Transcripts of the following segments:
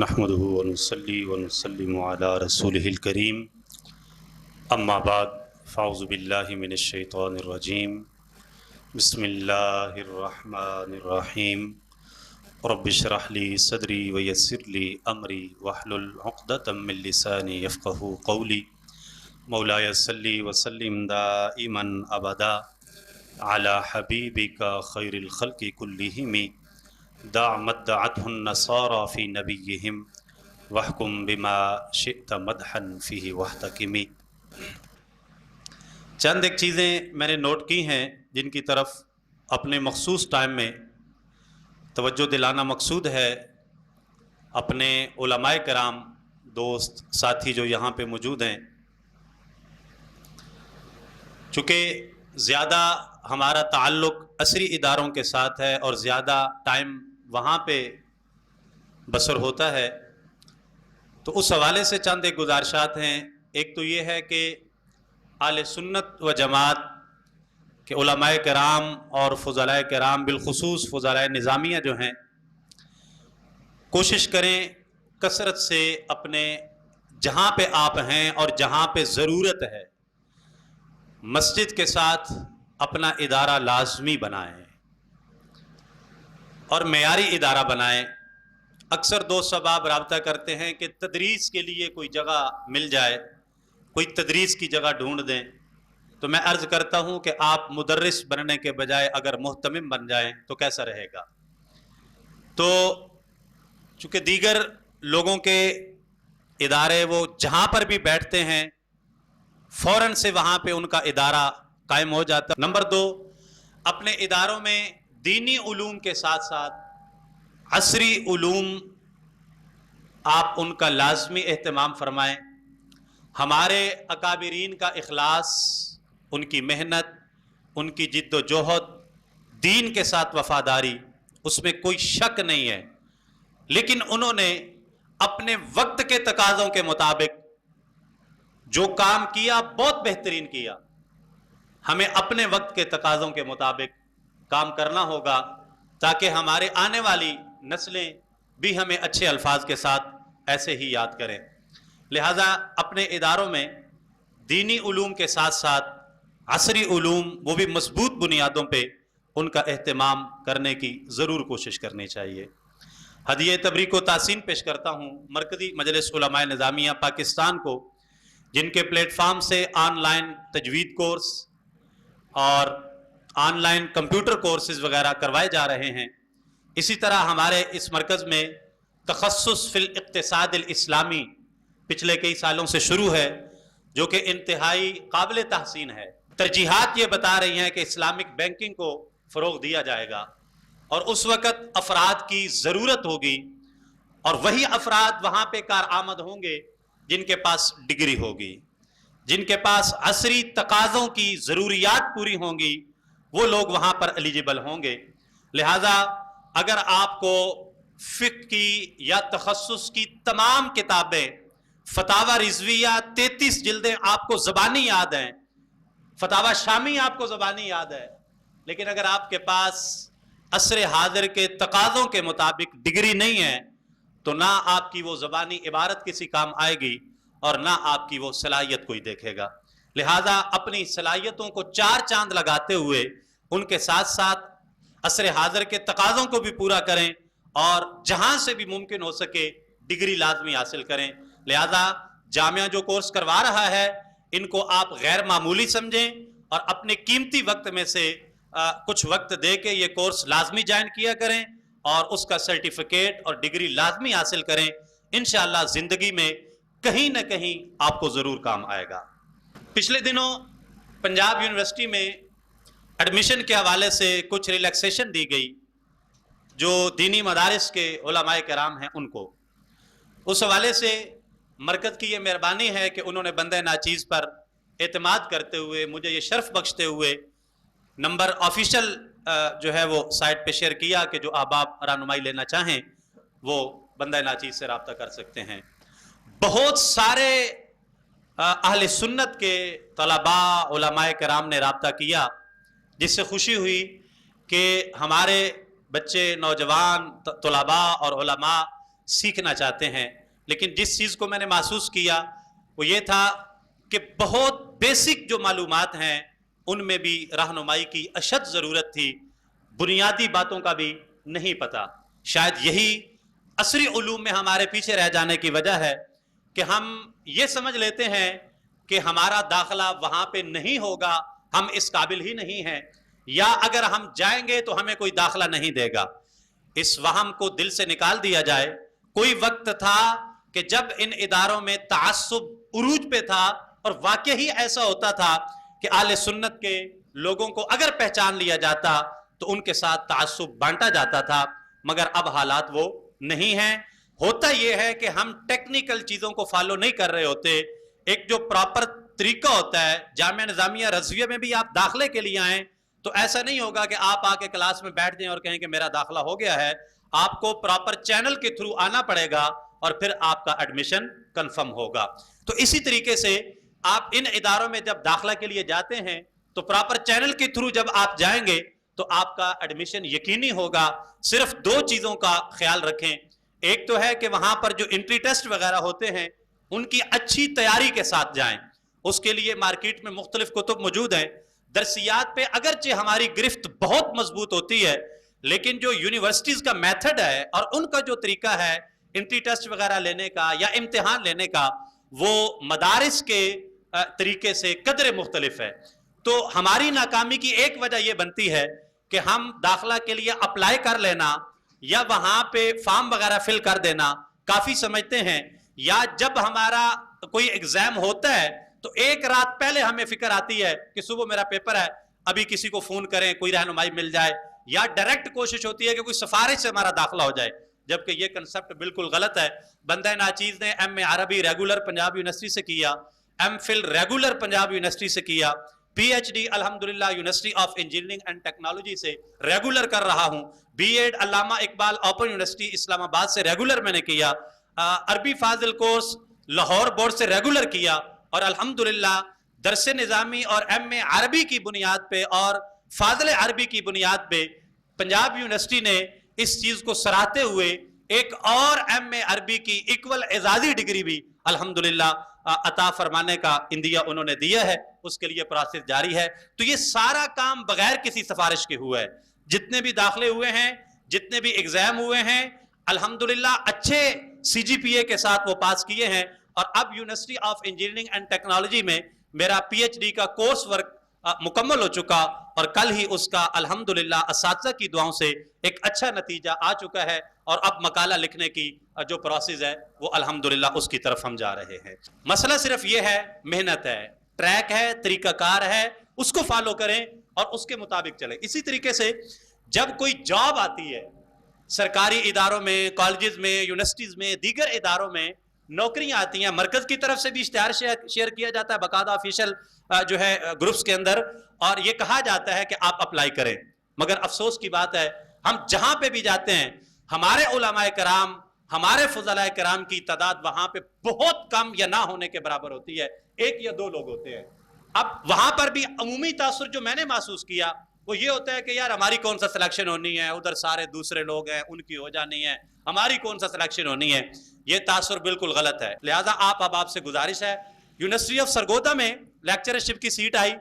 نحمده ونصلي ونسلم على رسوله الكريم اما بعد فاعوذ باللہ من الشیطان الرجیم بسم اللہ الرحمن الرحیم رب اشرح لي صدری ویسر لي امری واحلل عقدۃ من لسانی یفقهوا قولی مولاي صلی وسلم دائما ابدا على حبیبک خیر الخلق کلہم دع مدعته النصارى في نبيهم واحكم بما شئت مدحا فيه واحتكم۔ چند ایک چیزیں میں نے نوٹ کی ہیں جن کی طرف اپنے مخصوص ٹائم میں توجہ دلانا مقصود ہے۔ اپنے علماء کرام، دوست، ساتھی جو یہاں پہ موجود ہیں، چونکہ زیادہ ہمارا تعلق عصری اداروں کے ساتھ ہے اور زیادہ ٹائم وہاں پہ بسر ہوتا ہے، تو اس حوالے سے چند ایک گزارشات ہیں۔ ایک تو یہ ہے کہ اہل سنت و جماعت کے علماء کرام اور فضلاء کرام، بالخصوص فضلاء نظامیہ جو ہیں، کوشش کریں کثرت سے اپنے جہاں پہ آپ ہیں اور جہاں پہ ضرورت ہے مسجد کے ساتھ اپنا ادارہ لازمی بنائیں اور معیاری ادارہ بنائیں۔ اکثر دوست احباب رابطہ کرتے ہیں کہ تدریس کے لیے کوئی جگہ مل جائے، کوئی تدریس کی جگہ ڈھونڈ دیں، تو میں عرض کرتا ہوں کہ آپ مدرس بننے کے بجائے اگر محتمم بن جائیں تو کیسا رہے گا؟ تو چونکہ دیگر لوگوں کے ادارے وہ جہاں پر بھی بیٹھتے ہیں فوراً سے وہاں پہ ان کا ادارہ قائم ہو جاتا ہے۔ نمبر 2، اپنے اداروں میں دینی علوم کے ساتھ ساتھ عصری علوم آپ ان کا لازمی اہتمام فرمائیں۔ ہمارے اکابرین کا اخلاص، ان کی محنت، ان کی جد و جہد، دین کے ساتھ وفاداری، اس میں کوئی شک نہیں ہے، لیکن انہوں نے اپنے وقت کے تقاضوں کے مطابق جو کام کیا بہت بہترین کیا۔ ہمیں اپنے وقت کے تقاضوں کے مطابق کام کرنا ہوگا تاکہ ہمارے آنے والی نسلیں بھی ہمیں اچھے الفاظ کے ساتھ ایسے ہی یاد کریں۔ لہٰذا اپنے اداروں میں دینی علوم کے ساتھ ساتھ عصری علوم، وہ بھی مضبوط بنیادوں پہ، ان کا اہتمام کرنے کی ضرور کوشش کرنی چاہیے۔ ہدیہ تبریک و تحسین پیش کرتا ہوں مرکزی مجلس علماء نظامیہ پاکستان کو، جن کے پلیٹ فارم سے آن لائن تجوید کورس اور آن لائن کمپیوٹر کورسز وغیرہ کروائے جا رہے ہیں۔ اسی طرح ہمارے اس مرکز میں تخصص فی الاقتصاد الاسلامی پچھلے کئی سالوں سے شروع ہے، جو کہ انتہائی قابل تحسین ہے۔ ترجیحات یہ بتا رہی ہیں کہ اسلامک بینکنگ کو فروغ دیا جائے گا، اور اس وقت افراد کی ضرورت ہوگی اور وہی افراد وہاں پہ کارآمد ہوں گے جن کے پاس ڈگری ہوگی، جن کے پاس عصری تقاضوں کی ضروریات پوری ہوں گی، وہ لوگ وہاں پر ایلیجیبل ہوں گے۔ لہٰذا اگر آپ کو فقہ کی یا تخصص کی تمام کتابیں، فتاوی رضویہ 33 جلدیں آپ کو زبانی یاد ہیں، فتاوی شامی آپ کو زبانی یاد ہے، لیکن اگر آپ کے پاس عصر حاضر کے تقاضوں کے مطابق ڈگری نہیں ہے تو نہ آپ کی وہ زبانی عبارت کسی کام آئے گی اور نہ آپ کی وہ صلاحیت کوئی دیکھے گا۔ لہٰذا اپنی صلاحیتوں کو چار چاند لگاتے ہوئے ان کے ساتھ ساتھ عصر حاضر کے تقاضوں کو بھی پورا کریں اور جہاں سے بھی ممکن ہو سکے ڈگری لازمی حاصل کریں۔ لہٰذا جامعہ جو کورس کروا رہا ہے ان کو آپ غیر معمولی سمجھیں اور اپنے قیمتی وقت میں سے کچھ وقت دے کے یہ کورس لازمی جوائن کیا کریں اور اس کا سرٹیفکیٹ اور ڈگری لازمی حاصل کریں۔ انشاءاللہ زندگی میں کہیں نہ کہیں آپ کو ضرور کام آئے گا۔ پچھلے دنوں پنجاب یونیورسٹی میں ایڈمیشن کے حوالے سے کچھ ریلیکسیشن دی گئی جو دینی مدارس کے علماء کرام ہیں ان کو۔ اس حوالے سے مرکز کی یہ مہربانی ہے کہ انہوں نے بندہ ناچیز پر اعتماد کرتے ہوئے مجھے یہ شرف بخشتے ہوئے نمبر آفیشل جو ہے وہ سائٹ پہ شیئر کیا کہ جو احباب رہنمائی لینا چاہیں وہ بندہ ناچیز سے رابطہ کر سکتے ہیں۔ بہت سارے اہل سنت کے طلباء، علماء کرام نے رابطہ کیا، جس سے خوشی ہوئی کہ ہمارے بچے، نوجوان طلباء اور علماء सीखना चाहते हैं, लेकिन जिस चीज़ को मैंने महसूस किया वो ये था कि बहुत बेसिक जो मालूमात हैं उनमें भी रहनुमाई की अशद ज़रूरत थी, बुनियादी बातों का भी नहीं पता। शायद यही असरी उलूम में हमारे पीछे रह जाने की वजह है कि हम ये समझ लेते हैं कि हमारा दाखिला वहाँ पे नहीं होगा, हम इस काबिल ही नहीं हैं, या अगर हम जाएंगे तो हमें कोई दाखिला नहीं देगा। इस वहम को दिल से निकाल दिया जाए। कोई वक्त था कि जब इन इदारों में तासुब उरूज पे था और वाकई ही ऐसा होता था कि आले सुन्नत के लोगों को अगर पहचान लिया जाता तो उनके साथ तासुब बांटा जाता था, मगर अब हालात वो नहीं हैं। होता यह है कि हम टेक्निकल चीज़ों को फॉलो नहीं कर रहे होते। एक जो प्रॉपर तरीका होता है, जामिया निज़ामिया रज़विया में भी आप दाखिले के लिए आएँ तो ऐसा नहीं होगा कि आप आके क्लास में बैठ जाएं और कहें कि मेरा दाखिला हो गया है। आपको प्रॉपर चैनल के थ्रू आना पड़ेगा और फिर आपका एडमिशन कंफर्म होगा। तो इसी तरीके से आप इन इदारों में जब दाखिला के लिए जाते हैं तो प्रॉपर चैनल के थ्रू जब आप जाएंगे तो आपका एडमिशन यकीनी होगा। सिर्फ दो चीज़ों का ख्याल रखें। एक तो है कि वहाँ पर जो एंट्री टेस्ट वगैरह होते हैं उनकी अच्छी तैयारी के साथ जाएं। उसके लिए मार्केट में मुख्तलिफ कुतुब मौजूद हैं। दरसियात पे अगरचे हमारी गिरफ्त बहुत मजबूत होती है, लेकिन जो यूनिवर्सिटीज़ का मेथड है और उनका जो तरीका है एंट्री टेस्ट वगैरह लेने का या इम्तिहान लेने का, वो मदारिस के तरीके से कदरे मुख्तलिफ है। तो हमारी नाकामी की एक वजह यह बनती है कि हम दाखिला के लिए अप्लाई कर लेना या वहाँ पे फॉर्म वगैरह फिल कर देना काफ़ी समझते हैं, या जब हमारा कोई एग्ज़ाम होता है तो एक रात पहले हमें फिक्र आती है कि सुबह मेरा पेपर है, अभी किसी को फ़ोन करें, कोई रहनुमाई मिल जाए, या डायरेक्ट कोशिश होती है कि कोई सिफारिश से हमारा दाखिला हो जाए, जबकि ये कंसेप्ट बिल्कुल गलत है। बंदा नाचीज़ ने एम ए अरबी रेगुलर पंजाब यूनिवर्सिटी से किया, M Phil regular Punjab university से किया, PhD अल्हम्दुलिल्लाह university of engineering and technology से रेगुलर कर रहा हूँ, B.Ed Allama Iqbal open university Islamabad से रेगुलर मैंने किया, अरबी फाजिल कोर्स लाहौर बोर्ड से रेगुलर किया, और अल्हम्दुलिल्लाह दरस निज़ामी और MA अरबी की बुनियाद पे और फाजिल अरबी की बुनियाद पे पंजाब यूनिवर्सिटी ने इस चीज़ को सराहते हुए एक और MA अरबी की इक्वल एजाज़ी डिग्री भी अल्हम्दुलिल्लाह अता फरमाने का इंदिया उन्होंने दिया है। उसके लिए प्रोसेस जारी है। तो ये सारा काम बगैर किसी सिफारिश के हुआ है। जितने भी दाखिले हुए हैं, जितने भी एग्जाम हुए हैं, अल्हम्दुलिल्लाह अच्छे CGPA के साथ वो पास किए हैं, और अब university of engineering and technology में मेरा PhD का कोर्स वर्क मुकम्मल हो चुका, और कल ही उसका अल्हम्दुलिल्लाह असातिज़ा की दुआओं से एक अच्छा नतीजा आ चुका है, और अब मकाला लिखने की जो प्रोसेस है वो अल्हम्दुलिल्लाह उसकी तरफ हम जा रहे हैं। मसला सिर्फ ये है, मेहनत है, ट्रैक है, तरीकाकार है, उसको फॉलो करें और उसके मुताबिक चलें। इसी तरीके से जब कोई जॉब आती है सरकारी इदारों में, कॉलेजेस में, यूनिवर्सिटीज़ में, दीगर इदारों में नौकरियां आती हैं, मरकज़ की तरफ से भी इश्तिहार शेयर किया जाता है बाकायदा ऑफिशियल जो है ग्रुप्स के अंदर, और ये कहा जाता है कि आप अप्लाई करें। मगर अफसोस की बात है, हम जहां पे भी जाते हैं हमारे उलमाए कराम, हमारे फुज़लाए कराम की तादाद वहां पे बहुत कम या ना होने के बराबर होती है, एक या दो लोग होते हैं। अब वहां पर भी अमूमी तासुर जो मैंने महसूस किया वो ये होता है कि यार हमारी कौन सा सिलेक्शन होनी है, उधर सारे दूसरे लोग हैं उनकी हो जानी है, हमारी कौन सा सिलेक्शन होनी है। ये तासुर बिल्कुल गलत है। लिहाजा अब आपसे गुजारिश है, यूनिवर्सिटी ऑफ सरगोदा में लेक्चरशिप की सीट आई,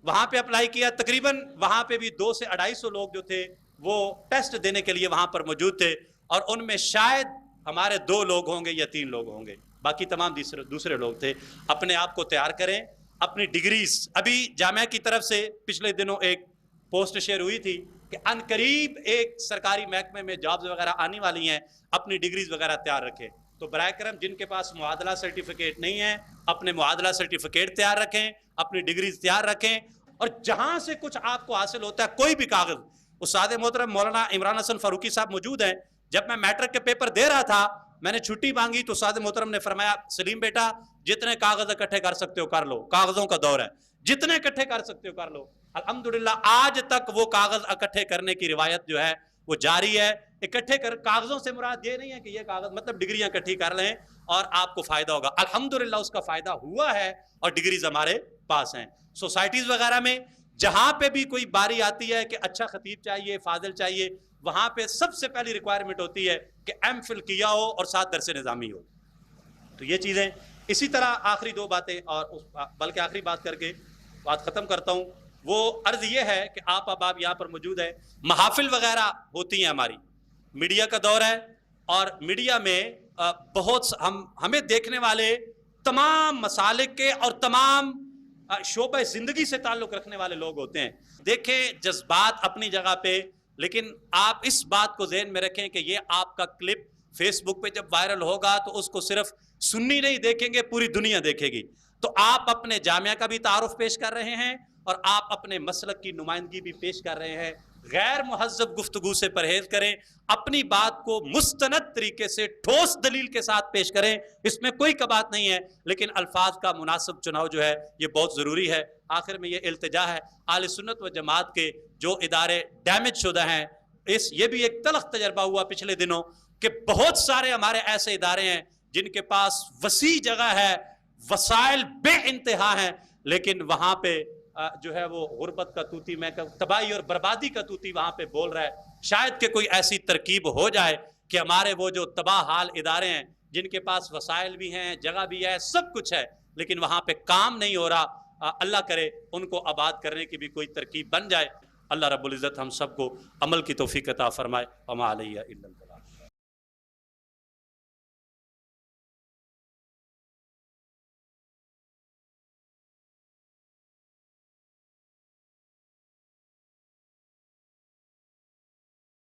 वहाँ पे अप्लाई किया, तकरीबन वहाँ पे भी 200 से 250 लोग जो थे वो टेस्ट देने के लिए वहाँ पर मौजूद थे, और उनमें शायद हमारे 2 लोग होंगे या 3 लोग होंगे, बाकी तमाम दूसरे लोग थे। अपने आप को तैयार करें, अपनी डिग्रीज, अभी जामिया की तरफ से पिछले दिनों एक पोस्ट शेयर हुई थी कि अनकरीब एक सरकारी महकमे में जॉब्स वगैरह आने वाली हैं, अपनी डिग्रीज वगैरह तैयार रखें। तो बराए करम जिनके पास मुआदला सर्टिफिकेट नहीं है, अपने मुआदला सर्टिफिकेट तैयार रखें, अपनी डिग्रीज तैयार रखें, और जहां से कुछ आपको हासिल होता है कोई भी कागज, उस्ताद मोहतरम मौलाना इमरान हसन फारूकी साहब मौजूद हैं। जब मैं मैट्रिक के पेपर दे रहा था, मैंने छुट्टी मांगी तो उस्ताद मोहतरम ने फरमाया, सलीम बेटा जितने कागज इकट्ठे कर सकते हो कर लो, कागजों का दौर है, जितने इकट्ठे कर सकते हो कर लो। अल्हम्दुलिल्लाह आज तक वो कागज इकट्ठे करने की रिवायत जो है वो जारी है। इकट्ठे कर, कागजों से मुराद ये नहीं है कि ये कागज मतलब डिग्रियां इकट्ठी कर लें और आपको फायदा होगा। अल्हम्दुलिल्लाह उसका फायदा हुआ है और डिग्रीज हमारे पास हैं। सोसाइटीज वगैरह में जहां पे भी कोई बारी आती है कि अच्छा खतीब चाहिए, फाजिल चाहिए, وہاں پہ سب سے پہلی ریکوائرمنٹ ہوتی ہے کہ ایم فل کیا ہو اور ساتھ درس نظامی ہو. تو یہ چیزیں. اسی طرح آخری دو باتیں اور بلکہ آخری بات کر کے بات ختم کرتا ہوں. وہ عرض یہ ہے کہ آپ اب آپ یہاں پر موجود ہیں, محافل وغیرہ ہوتی ہیں, ہماری میڈیا کا دور ہے, اور میڈیا میں بہت ہمیں دیکھنے والے تمام مسالک کے اور تمام شعبہ زندگی سے تعلق رکھنے والے لوگ ہوتے ہیں. دیکھیں جذبات اپنی جگہ پہ, لیکن آپ اس بات کو ذہن میں رکھیں کہ یہ آپ کا کلپ فیس بک پہ جب وائرل ہوگا تو اس کو صرف سنی نہیں دیکھیں گے, پوری دنیا دیکھے گی. تو آپ اپنے جامعہ کا بھی تعارف پیش کر رہے ہیں اور آپ اپنے مسلک کی نمائندگی بھی پیش کر رہے ہیں. غیر مہذب گفتگو سے پرہیز کریں, اپنی بات کو مستند طریقے سے ٹھوس دلیل کے ساتھ پیش کریں, اس میں کوئی کبات نہیں ہے, لیکن الفاظ کا مناسب چناؤ جو ہے یہ بہت ضروری ہے. آخر میں یہ التجا ہے اہل سنت و جماعت کے جو ادارے ڈیمیج شدہ ہیں, یہ بھی ایک تلخ تجربہ ہوا پچھلے دنوں کہ بہت سارے ہمارے ایسے ادارے ہیں جن کے پاس وسیع جگہ ہے, وسائل بے انتہا ہیں, لیکن وہاں پہ جو ہے وہ غربت کا توتی, میں تباہی اور بربادی کا توتی وہاں پہ بول رہا ہے. شاید کہ کوئی ایسی ترکیب ہو جائے کہ ہمارے وہ جو تباہ حال ادارے ہیں جن کے پاس وسائل بھی ہیں, جگہ بھی ہے, سب کچھ ہے, لیکن وہاں پہ کام نہیں ہو رہا, اللہ کرے ان کو آباد کرنے کی بھی کوئی ترکیب بن جائے. اللہ رب العزت ہم سب کو عمل کی توفیق عطا فرمائے. وما علیہ الا اللہ.